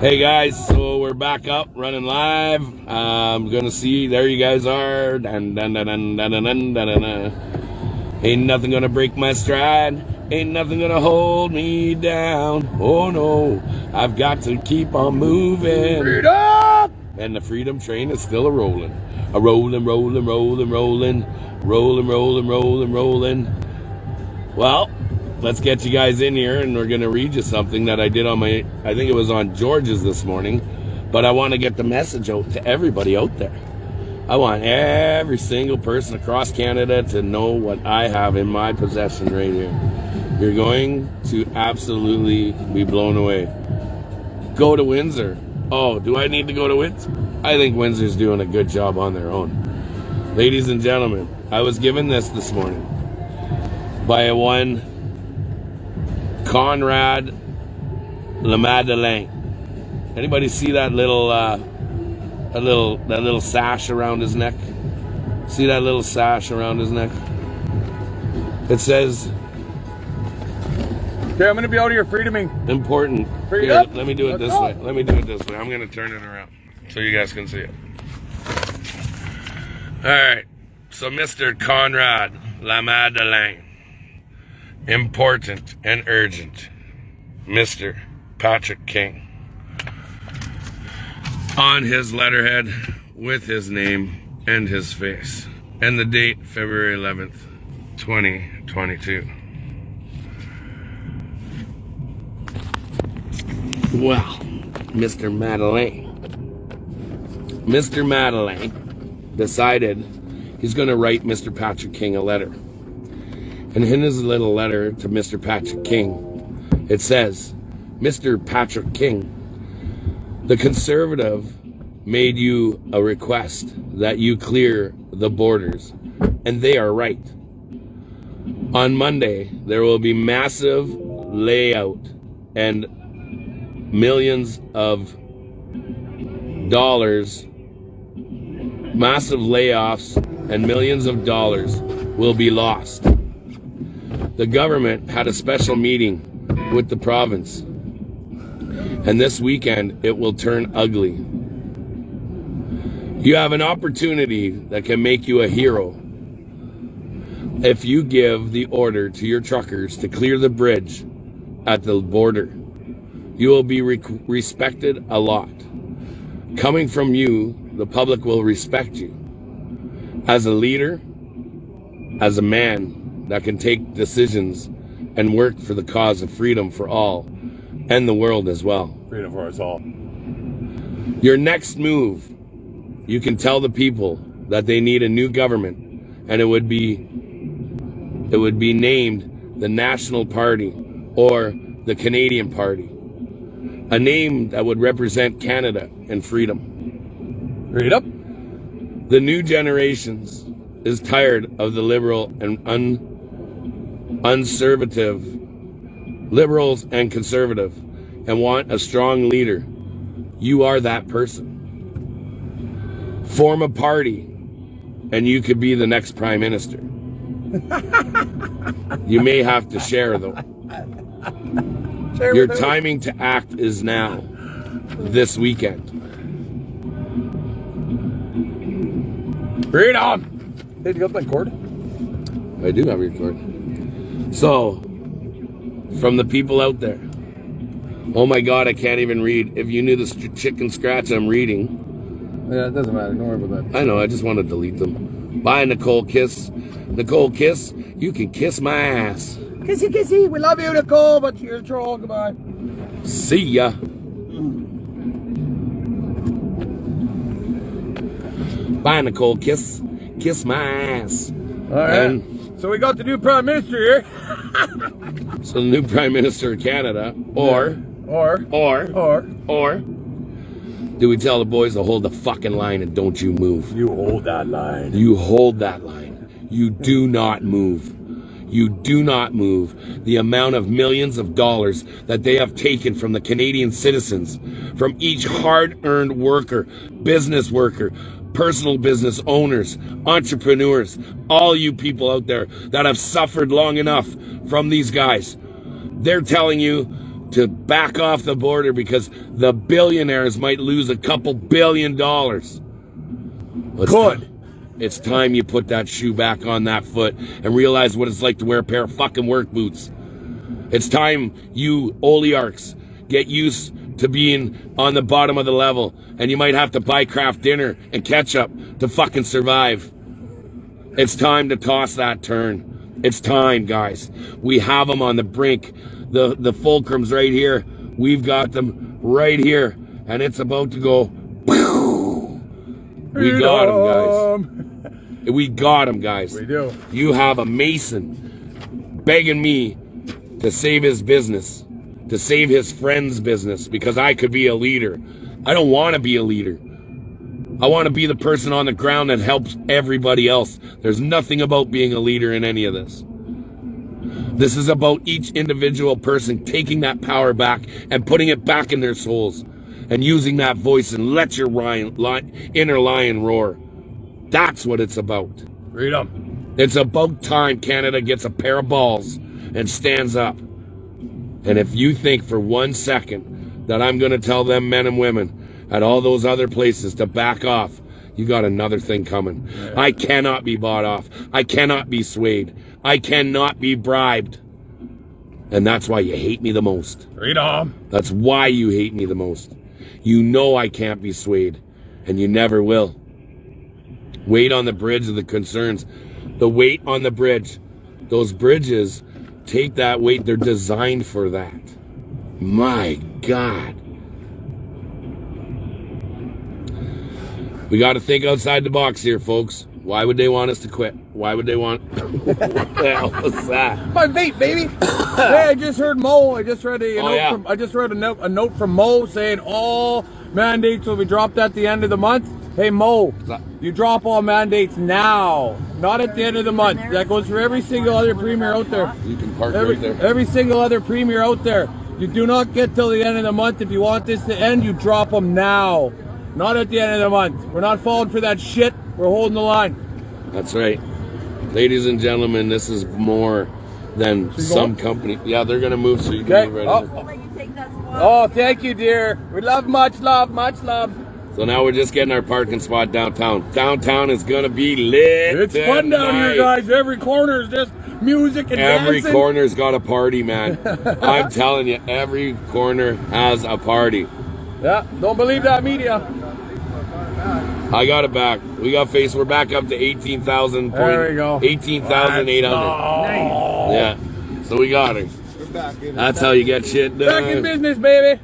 Hey guys, so we're back up, running live. I'm gonna see, there you guys are. Dun, dun, dun, dun, dun, dun, dun, dun, dun. Ain't nothing gonna break my stride. Ain't nothing gonna hold me down. Oh no, I've got to keep on moving. Freedom! And the freedom train is still a-rolling. A-rolling, rolling, rolling, rolling. Rolling, rolling, rolling, rolling. Well, let's get you guys in here, and we're going to read you something that I did on my, I think it was on George's this morning, but I want to get the message out to everybody out there. I want every single person across Canada to know what I have in my possession right here. You're going to absolutely be blown away. Go to Windsor. Oh, do I need to go to Windsor? I think Windsor's doing a good job on their own. Ladies and gentlemen, I was given this morning by a one Conrad Le Madeleine. Anybody see that little that little sash around his neck? See that little sash around his neck? It says, Okay, I'm gonna be out here freedoming. Important. Freedom? Here, let me do it this way. Let me do it this way. I'm gonna turn it around so you guys can see it. Alright. So Mr. Conrad Le Madeleine. Important and urgent, Mr. Patrick King. On his letterhead with his name and his face. And the date, February 11th, 2022. Well, Mr. Madeleine decided he's going to write Mr. Patrick King a letter. And in his little letter to Mr. Patrick King, it says, Mr. Patrick King, the Conservative made you a request that you clear the borders, and they are right. On Monday, there will be massive layout and millions of dollars, massive layoffs and millions of dollars will be lost. The government had a special meeting with the province, and this weekend it will turn ugly. You have an opportunity that can make you a hero. If you give the order to your truckers to clear the bridge at the border, you will be respected a lot. Coming from you, the public will respect you. As a leader, as a man that can take decisions and work for the cause of freedom for all and the world as well. Freedom for us all. Your next move, you can tell the people that they need a new government, and it would be named the National Party or the Canadian Party. A name that would represent Canada and freedom. Freedom? The new generations is tired of the liberal and conservative, liberals and conservative, and want a strong leader. You are that person. Form a party, and you could be the next prime minister. You may have to share, though. Your timing to act is now, this weekend. Freedom! Hey, you got my cord? I do have your cord. So, from the people out there, oh my God, I can't even read. If you knew the chicken scratch I'm reading. Yeah, it doesn't matter. Don't worry about that. I know, I just want to delete them. Bye, Nicole Kiss. Nicole Kiss, you can kiss my ass. Kissy, kissy. We love you, Nicole, but you're a troll. Goodbye. See ya. Bye, Nicole Kiss. Kiss my ass. All right. And so we got the new Prime Minister here. So the new Prime Minister of Canada, or do we tell the boys to hold the fucking line and don't you move? You hold that line. You hold that line. You do not move. You do not move. The amount of millions of dollars that they have taken from the Canadian citizens, from each hard-earned worker, business worker, personal business owners, entrepreneurs, all you people out there that have suffered long enough from these guys. They're telling you to back off the border because the billionaires might lose a couple $1 billion. Good. It's time you put that shoe back on that foot and realize what it's like to wear a pair of fucking work boots. It's time you oligarchs get used to being on the bottom of the level, and you might have to buy craft dinner and ketchup to fucking survive. It's time to toss that turn. It's time, guys. We have them on the brink. The fulcrum's right here. We've got them right here, and it's about to go. We got them, guys. We got them, guys. We do. You have a Mason begging me to save his business, to save his friend's business, because I could be a leader. I don't want to be a leader. I want to be the person on the ground that helps everybody else. There's nothing about being a leader in any of this. This is about each individual person taking that power back and putting it back in their souls and using that voice and let your inner lion roar. That's what it's about. Freedom. It's about time Canada gets a pair of balls and stands up. And if you think for 1 second that I'm going to tell them men and women at all those other places to back off, you got another thing coming. Yeah. I cannot be bought off. I cannot be swayed. I cannot be bribed. And that's why you hate me the most. Freedom. That's why you hate me the most. You know I can't be swayed, and you never will. Wait on the bridge of the concerns. The weight on the bridge. Those bridges take that weight. They're designed for that. My God. We got to think outside the box here, folks. Why would they want us to quit? Why would they want... What the hell was that? My vape, baby. Hey, I just heard Mo. I just read a note from Mo saying all mandates will be dropped at the end of the month. Hey Mo, you drop all mandates now, not at the end of the month. That goes for every single other premier out there. You can park right there. Every single other premier out there. You do not get till the end of the month. If you want this to end, you drop them now, not at the end of the month. We're not falling for that shit. We're holding the line. That's right. Ladies and gentlemen, this is more than some company. Yeah, they're going to move, so you can move right in. Oh, thank you, dear. We love, much love, much love. So now we're just getting our parking spot downtown. Downtown is going to be lit. It's fun down here, guys. Every corner is just music and every dancing. Corner's got a party, man. I'm telling you, every corner has a party. Yeah, don't believe that media. I got it back. We got face. We're back up to 18,000. There we go. 18,800. Nice. Yeah. So we got it. That's how you get shit done. Back in business, baby.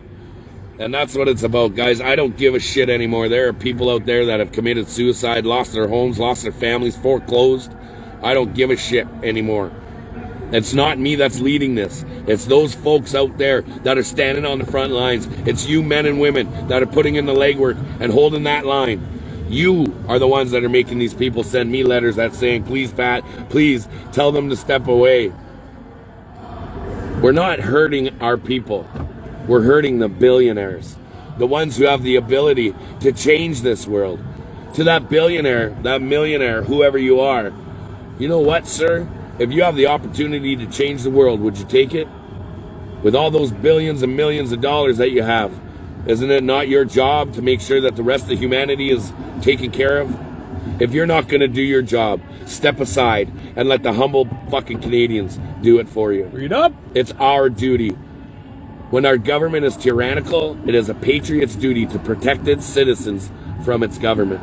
And that's what it's about, guys. I don't give a shit anymore. There are people out there that have committed suicide, lost their homes, lost their families, foreclosed. I don't give a shit anymore. It's not me that's leading this. It's those folks out there that are standing on the front lines. It's you men and women that are putting in the legwork and holding that line. You are the ones that are making these people send me letters that's saying, please, Pat, please tell them to step away. We're not hurting our people. We're hurting the billionaires, the ones who have the ability to change this world. To that billionaire, that millionaire, whoever you are, you know what, sir? If you have the opportunity to change the world, would you take it? With all those billions and millions of dollars that you have, isn't it not your job to make sure that the rest of humanity is taken care of? If you're not going to do your job, step aside and let the humble fucking Canadians do it for you. Read up. It's our duty. When our government is tyrannical, it is a patriot's duty to protect its citizens from its government.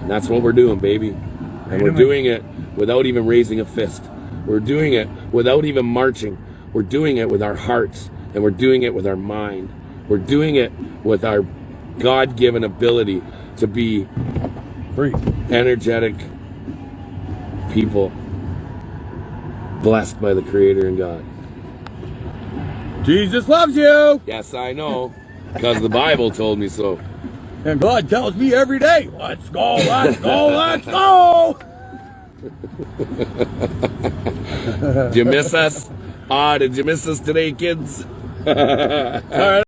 And that's what we're doing, baby. And we're doing it without even raising a fist. We're doing it without even marching. We're doing it with our hearts, and we're doing it with our mind. We're doing it with our God-given ability to be free, energetic people blessed by the Creator and God. Jesus loves you. Yes, I know, because the Bible told me so. And God tells me every day, let's go, let's go, let's go. Did you miss us? Did you miss us today, kids? All right.